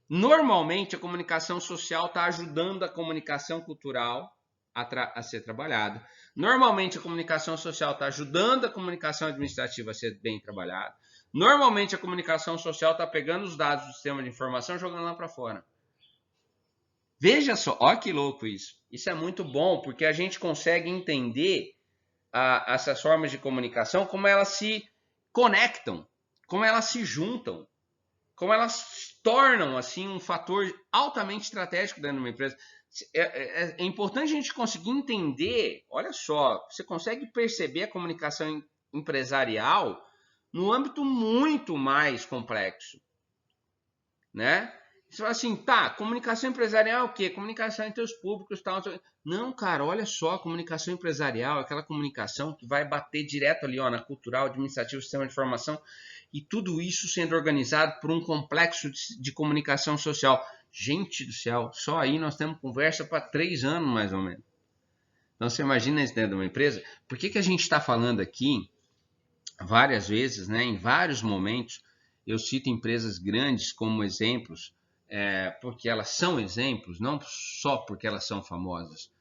Normalmente, a comunicação social está ajudando a comunicação cultural a ser trabalhada. Normalmente, a comunicação social está ajudando a comunicação administrativa a ser bem trabalhada. Normalmente, a comunicação social está pegando os dados do sistema de informação e jogando lá para fora. Veja só, olha que louco isso. Isso é muito bom, porque a gente consegue entender essas formas de comunicação, como elas se conectam, como elas se juntam, como elas se tornam assim, um fator altamente estratégico dentro de uma empresa. É importante a gente conseguir entender, olha só, você consegue perceber a comunicação empresarial no âmbito muito mais complexo. né? Você fala assim, tá, comunicação empresarial é o quê? Comunicação entre os públicos e tal. Não, cara, olha só, comunicação empresarial, aquela comunicação que vai bater direto ali, ó, na cultural, administrativo, sistema de informação, e tudo isso sendo organizado por um complexo de comunicação social. Gente do céu, só aí nós temos conversa para 3 anos, mais ou menos. Então, você imagina isso dentro de uma empresa? Por que a gente está falando aqui várias vezes, né, em vários momentos, eu cito empresas grandes como exemplos, porque elas são exemplos, não só porque elas são famosas.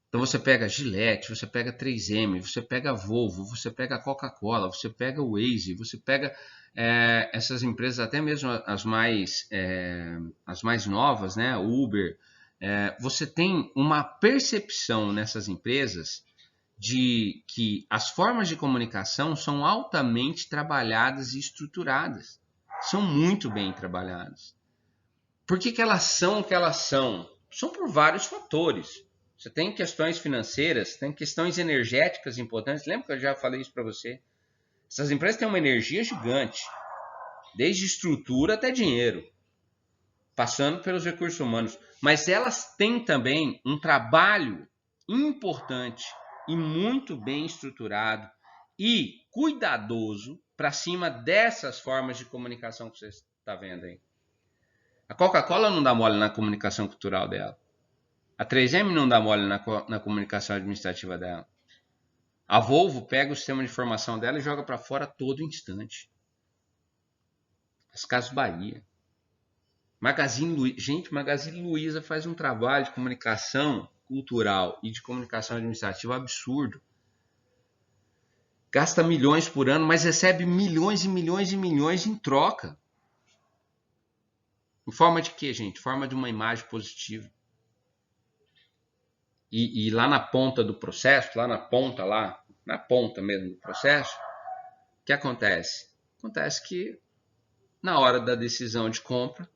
Então você pega a Gillette, você pega 3M, você pega a Volvo, você pega a Coca-Cola, você pega o Waze, você pega essas empresas, até mesmo as mais novas, né, Uber. Você tem uma percepção nessas empresas de que as formas de comunicação são altamente trabalhadas e estruturadas. São muito bem trabalhadas. Por que elas são o que elas são? São por vários fatores. Você tem questões financeiras, tem questões energéticas importantes. Lembra que eu já falei isso para você? Essas empresas têm uma energia gigante, desde estrutura até dinheiro, passando pelos recursos humanos. Mas elas têm também um trabalho importante e muito bem estruturado e cuidadoso para cima dessas formas de comunicação que você está vendo aí. A Coca-Cola não dá mole na comunicação cultural dela. A 3M não dá mole na comunicação administrativa dela. A Volvo pega o sistema de informação dela e joga para fora a todo instante. As Casas Bahia. Magazine Luiza. Gente, Magazine Luiza faz um trabalho de comunicação cultural e de comunicação administrativa absurdo. Gasta milhões por ano, mas recebe milhões e milhões e milhões em troca. Em forma de quê, gente? Em forma de uma imagem positiva. E lá na ponta do processo, lá na ponta mesmo do processo, o que acontece? Acontece que na hora da decisão de compra,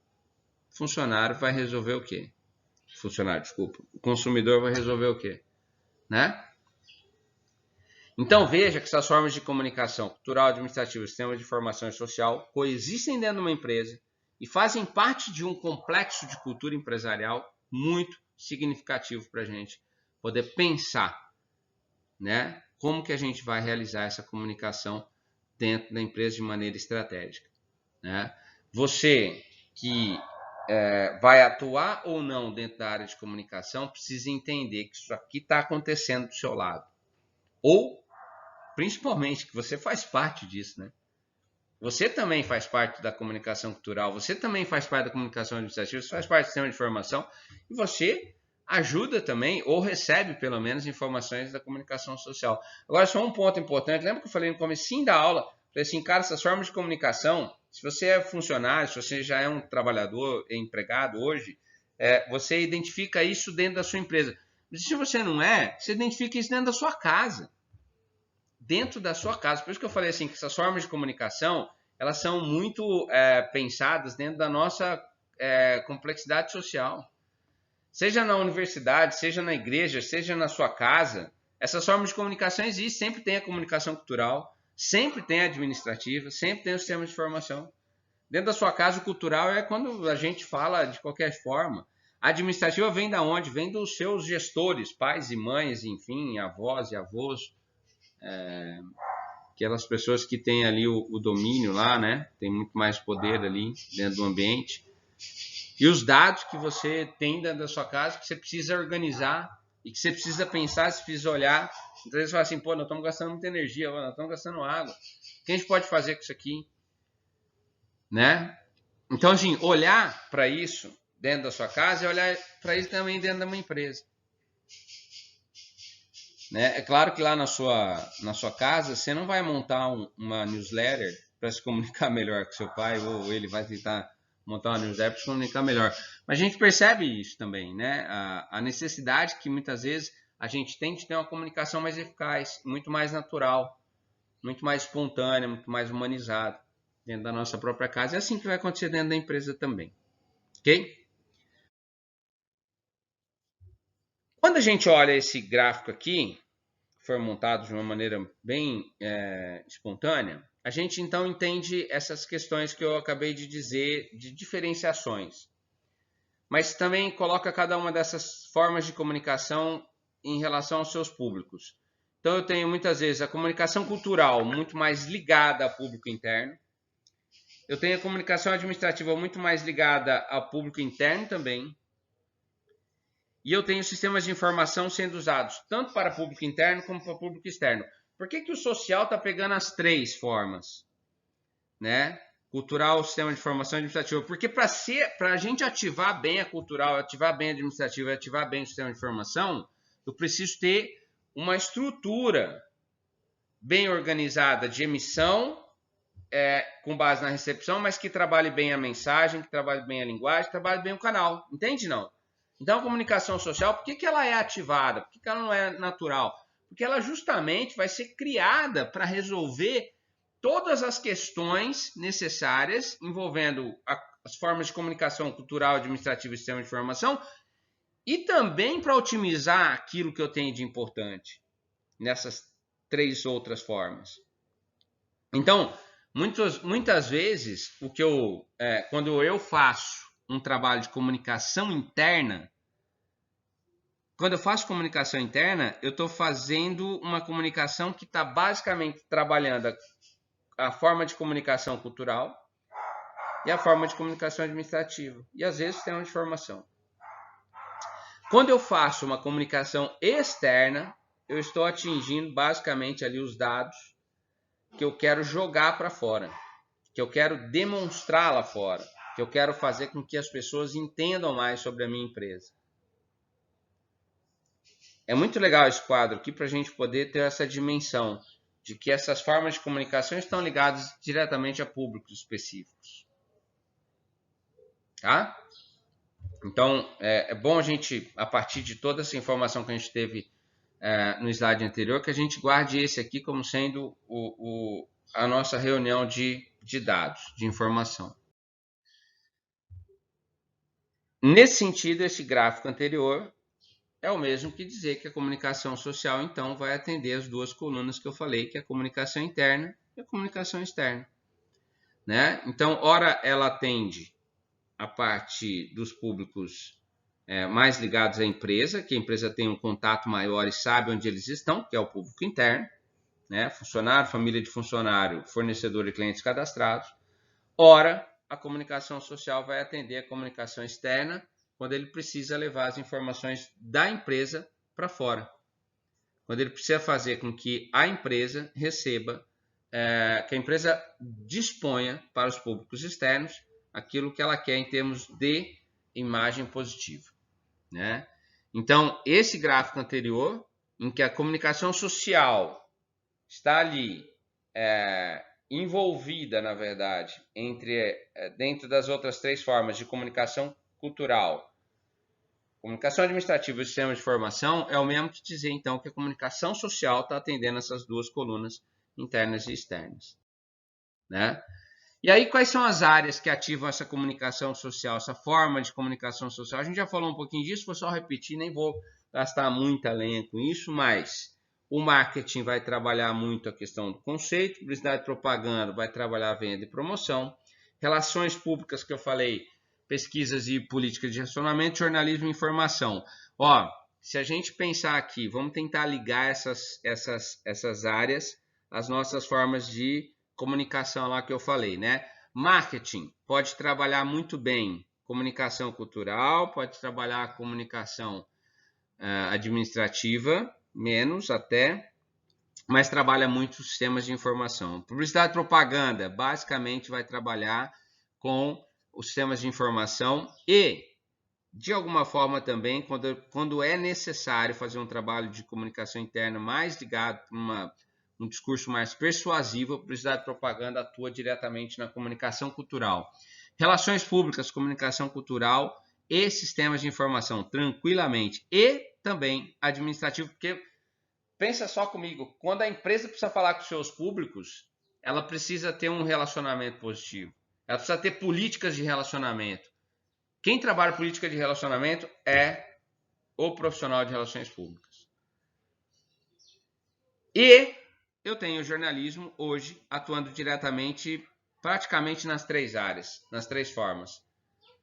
o funcionário vai resolver o quê? O consumidor vai resolver o quê? Né? Então veja que essas formas de comunicação cultural, administrativa, sistema de informação e social coexistem dentro de uma empresa e fazem parte de um complexo de cultura empresarial muito significativo para a gente poder pensar, né, como que a gente vai realizar essa comunicação dentro da empresa de maneira estratégica. Né? Você que vai atuar ou não dentro da área de comunicação precisa entender que isso aqui está acontecendo do seu lado. Ou, principalmente, que você faz parte disso, né? Você também faz parte da comunicação cultural, você também faz parte da comunicação administrativa, você faz parte do sistema de informação e você ajuda também, ou recebe pelo menos, informações da comunicação social. Agora, só um ponto importante, lembra que eu falei no comecinho da aula, falei assim, cara, essas formas de comunicação, se você é funcionário, se você já é um trabalhador, é empregado hoje, você identifica isso dentro da sua empresa. Mas se você não é, você identifica isso dentro da sua casa. Dentro da sua casa. Por isso que eu falei assim, que essas formas de comunicação, elas são muito pensadas dentro da nossa complexidade social. Seja na universidade, seja na igreja, seja na sua casa, essas formas de comunicação existem. Sempre tem a comunicação cultural, sempre tem a administrativa, sempre tem o sistema de informação. Dentro da sua casa, o cultural é quando a gente fala de qualquer forma. A administrativa vem da onde? Vem dos seus gestores, pais e mães, enfim, avós e avós. Aquelas pessoas que têm ali o domínio lá, né? Tem muito mais poder ali dentro do ambiente. E os dados que você tem dentro da sua casa, que você precisa organizar e que você precisa pensar, você precisa olhar. Então você fala assim, pô, nós estamos gastando muita energia, nós estamos gastando água. O que a gente pode fazer com isso aqui? Né? Então, assim, olhar para isso dentro da sua casa e olhar para isso também dentro de uma empresa. Né? É claro que lá na sua casa você não vai montar uma newsletter para se comunicar melhor com seu pai, ou ele vai tentar montar uma newsletter para se comunicar melhor. Mas a gente percebe isso também, né? A necessidade que muitas vezes a gente tem de ter uma comunicação mais eficaz, muito mais natural, muito mais espontânea, muito mais humanizada dentro da nossa própria casa. É assim que vai acontecer dentro da empresa também. Ok? Quando a gente olha esse gráfico aqui, foi montado de uma maneira bem espontânea, a gente então entende essas questões que eu acabei de dizer, de diferenciações. Mas também coloca cada uma dessas formas de comunicação em relação aos seus públicos. Então eu tenho muitas vezes a comunicação cultural muito mais ligada ao público interno. Eu tenho a comunicação administrativa muito mais ligada ao público interno também. E eu tenho sistemas de informação sendo usados tanto para público interno como para público externo. Por que o social está pegando as três formas? Né? Cultural, sistema de informação administrativa. Porque para a gente ativar bem a cultural, ativar bem a administrativa e ativar bem o sistema de informação, eu preciso ter uma estrutura bem organizada de emissão, com base na recepção, mas que trabalhe bem a mensagem, que trabalhe bem a linguagem, que trabalhe bem o canal. Entende, não? Então, a comunicação social, por que ela é ativada? Por que ela não é natural? Porque ela justamente vai ser criada para resolver todas as questões necessárias envolvendo as formas de comunicação cultural, administrativa e sistema de informação, e também para otimizar aquilo que eu tenho de importante nessas três outras formas. Então, muitas vezes, quando eu faço um trabalho de comunicação interna, quando eu faço comunicação interna, eu estou fazendo uma comunicação que está basicamente trabalhando a forma de comunicação cultural e a forma de comunicação administrativa. E às vezes o sistema de informação. Quando eu faço uma comunicação externa, eu estou atingindo basicamente ali os dados que eu quero jogar para fora, que eu quero demonstrar lá fora, que eu quero fazer com que as pessoas entendam mais sobre a minha empresa. É muito legal esse quadro aqui para a gente poder ter essa dimensão de que essas formas de comunicação estão ligadas diretamente a públicos específicos. Tá? Então, é bom a gente, a partir de toda essa informação que a gente teve no slide anterior, que a gente guarde esse aqui como sendo a nossa reunião de dados, de informação. Nesse sentido, esse gráfico anterior é o mesmo que dizer que a comunicação social, então, vai atender as duas colunas que eu falei, que é a comunicação interna e a comunicação externa. Né? Então, ora ela atende a parte dos públicos mais ligados à empresa, que a empresa tem um contato maior e sabe onde eles estão, que é o público interno, né? Funcionário, família de funcionário, fornecedor e clientes cadastrados. Ora, a comunicação social vai atender a comunicação externa, quando ele precisa levar as informações da empresa para fora. Quando ele precisa fazer com que a empresa receba, que a empresa disponha para os públicos externos aquilo que ela quer em termos de imagem positiva. Né? Então, esse gráfico anterior, em que a comunicação social está ali envolvida, na verdade, dentro das outras três formas de comunicação cultural, comunicação administrativa e sistema de informação, é o mesmo que dizer, então, que a comunicação social está atendendo essas duas colunas internas e externas. Né? E aí, quais são as áreas que ativam essa comunicação social, essa forma de comunicação social? A gente já falou um pouquinho disso, vou só repetir, nem vou gastar muita lenha com isso, mas o marketing vai trabalhar muito a questão do conceito, publicidade e propaganda vai trabalhar a venda e promoção, relações públicas que eu falei, pesquisas e políticas de relacionamento, jornalismo e informação. Ó, se a gente pensar aqui, vamos tentar ligar essas áreas às nossas formas de comunicação lá que eu falei, né? Marketing pode trabalhar muito bem comunicação cultural, pode trabalhar comunicação administrativa, menos até, mas trabalha muito sistemas de informação. Publicidade e propaganda basicamente vai trabalhar com os sistemas de informação e, de alguma forma também, quando é necessário fazer um trabalho de comunicação interna mais ligado para um discurso mais persuasivo, a publicidade e propaganda atua diretamente na comunicação cultural. Relações públicas, comunicação cultural e sistemas de informação, tranquilamente. E também administrativo, porque pensa só comigo, quando a empresa precisa falar com os seus públicos, ela precisa ter um relacionamento positivo. Ela precisa ter políticas de relacionamento. Quem trabalha política de relacionamento é o profissional de relações públicas. E eu tenho o jornalismo hoje atuando diretamente, praticamente nas 3 áreas, nas 3 formas,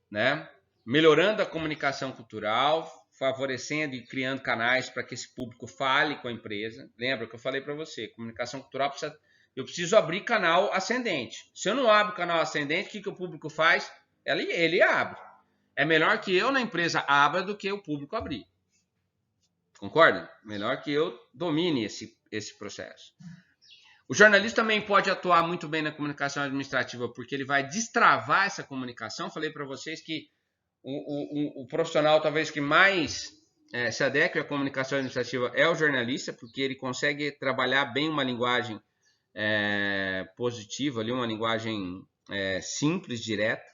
né? Melhorando a comunicação cultural, favorecendo e criando canais para que esse público fale com a empresa. Lembra que eu falei para você, comunicação cultural eu preciso abrir canal ascendente. Se eu não abro canal ascendente, o que o público faz? Ele abre. É melhor que eu na empresa abra do que o público abrir. Concorda? Melhor que eu domine esse processo. O jornalista também pode atuar muito bem na comunicação administrativa, porque ele vai destravar essa comunicação. Falei para vocês que o profissional talvez que mais se adeque à comunicação administrativa é o jornalista, porque ele consegue trabalhar bem uma linguagem positiva, ali, uma linguagem simples, direta,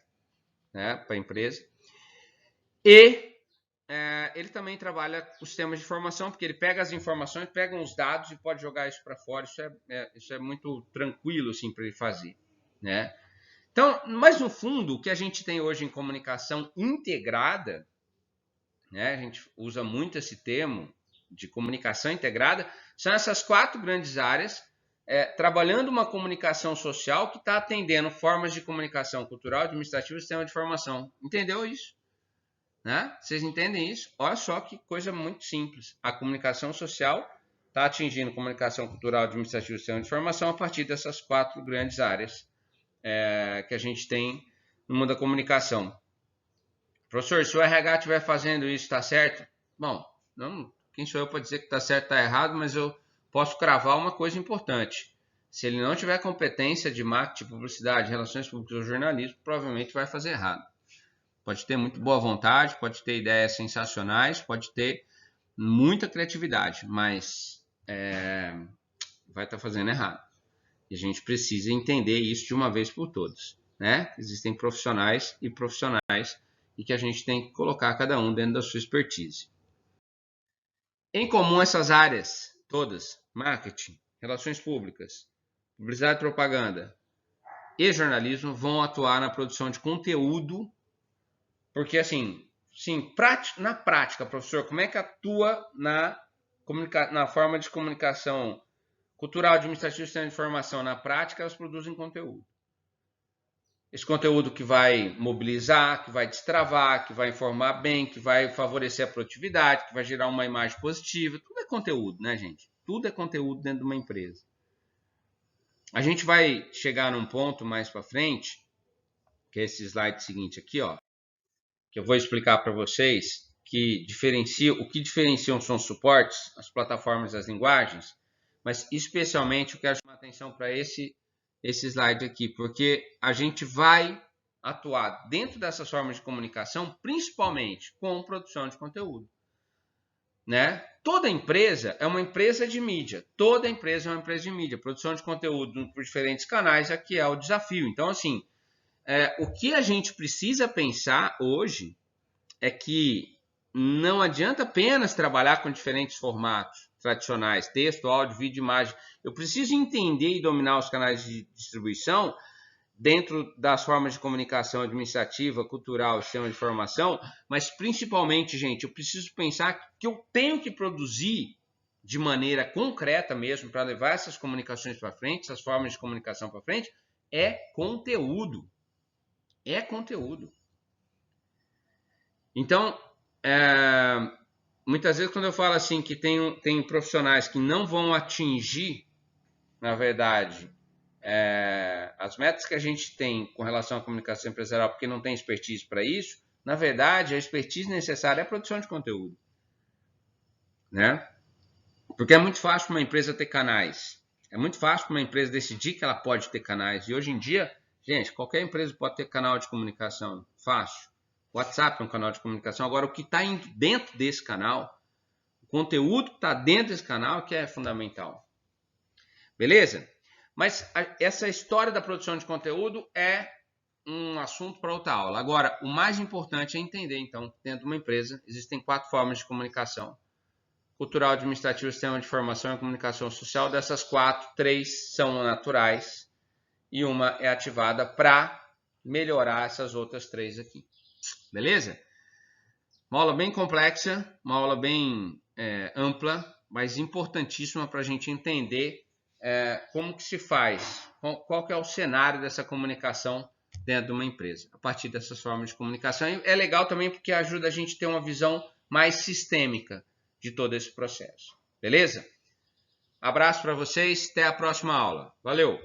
né, para a empresa. E ele também trabalha com sistemas de informação, porque ele pega as informações, pega os dados e pode jogar isso para fora. Isso é muito tranquilo assim, para ele fazer, né? Então, mas no fundo, o que a gente tem hoje em comunicação integrada, né, a gente usa muito esse termo de comunicação integrada, são essas 4 grandes áreas, trabalhando uma comunicação social que está atendendo formas de comunicação cultural, administrativa e sistema de informação. Entendeu isso? Né? Vocês entendem isso? Olha só que coisa muito simples. A comunicação social está atingindo comunicação cultural, administrativa e sistema de informação a partir dessas 4 grandes áreas que a gente tem no mundo da comunicação. Professor, se o RH estiver fazendo isso, está certo? Bom, quem sou eu para dizer que está certo ou está errado, mas eu posso cravar uma coisa importante. Se ele não tiver competência de marketing, publicidade, relações públicas ou jornalismo, provavelmente vai fazer errado. Pode ter muito boa vontade, pode ter ideias sensacionais, pode ter muita criatividade, mas vai estar fazendo errado. E a gente precisa entender isso de uma vez por todas, né? Existem profissionais e profissionais e que a gente tem que colocar cada um dentro da sua expertise. Em comum essas áreas todas, marketing, relações públicas, publicidade e propaganda e jornalismo, vão atuar na produção de conteúdo, porque assim, sim, na prática, professor, como é que atua na forma de comunicação cultural, administrativa e sistema de informação? Na prática, elas produzem conteúdo. Esse conteúdo que vai mobilizar, que vai destravar, que vai informar bem, que vai favorecer a produtividade, que vai gerar uma imagem positiva. Tudo é conteúdo, né, gente? Tudo é conteúdo dentro de uma empresa. A gente vai chegar num ponto mais para frente, que é esse slide seguinte aqui, ó, que eu vou explicar para vocês o que diferenciam são os suportes, as plataformas e as linguagens, mas especialmente eu quero chamar a atenção para esse slide aqui, porque a gente vai atuar dentro dessas formas de comunicação, principalmente com produção de conteúdo, né? Toda empresa é uma empresa de mídia, toda empresa é uma empresa de mídia, produção de conteúdo por diferentes canais, aqui é o desafio. Então, assim, o que a gente precisa pensar hoje é que não adianta apenas trabalhar com diferentes formatos tradicionais, texto, áudio, vídeo, imagem. Eu preciso entender e dominar os canais de distribuição dentro das formas de comunicação administrativa, cultural, sistema de informação, mas principalmente, gente, eu preciso pensar que eu tenho que produzir de maneira concreta mesmo para levar essas comunicações para frente, essas formas de comunicação para frente, é conteúdo. É conteúdo. Então, muitas vezes quando eu falo assim que tem profissionais que não vão atingir, na verdade, as metas que a gente tem com relação à comunicação empresarial, porque não tem expertise para isso, na verdade, a expertise necessária é a produção de conteúdo, né? Porque é muito fácil para uma empresa ter canais. É muito fácil para uma empresa decidir que ela pode ter canais. E hoje em dia, gente, qualquer empresa pode ter canal de comunicação. Fácil. O WhatsApp é um canal de comunicação. Agora, o que está dentro desse canal, o conteúdo que está dentro desse canal, que é fundamental. Beleza? Mas essa história da produção de conteúdo é um assunto para outra aula. Agora, o mais importante é entender, então, que dentro de uma empresa existem 4 formas de comunicação: cultural, administrativo, sistema de informação e comunicação social. Dessas 4, 3 são naturais e uma é ativada para melhorar essas outras 3 aqui. Beleza? Uma aula bem complexa, uma aula bem ampla, mas importantíssima para a gente entender como que se faz, qual que é o cenário dessa comunicação dentro de uma empresa, a partir dessas formas de comunicação. E é legal também porque ajuda a gente a ter uma visão mais sistêmica de todo esse processo. Beleza? Abraço para vocês, até a próxima aula. Valeu!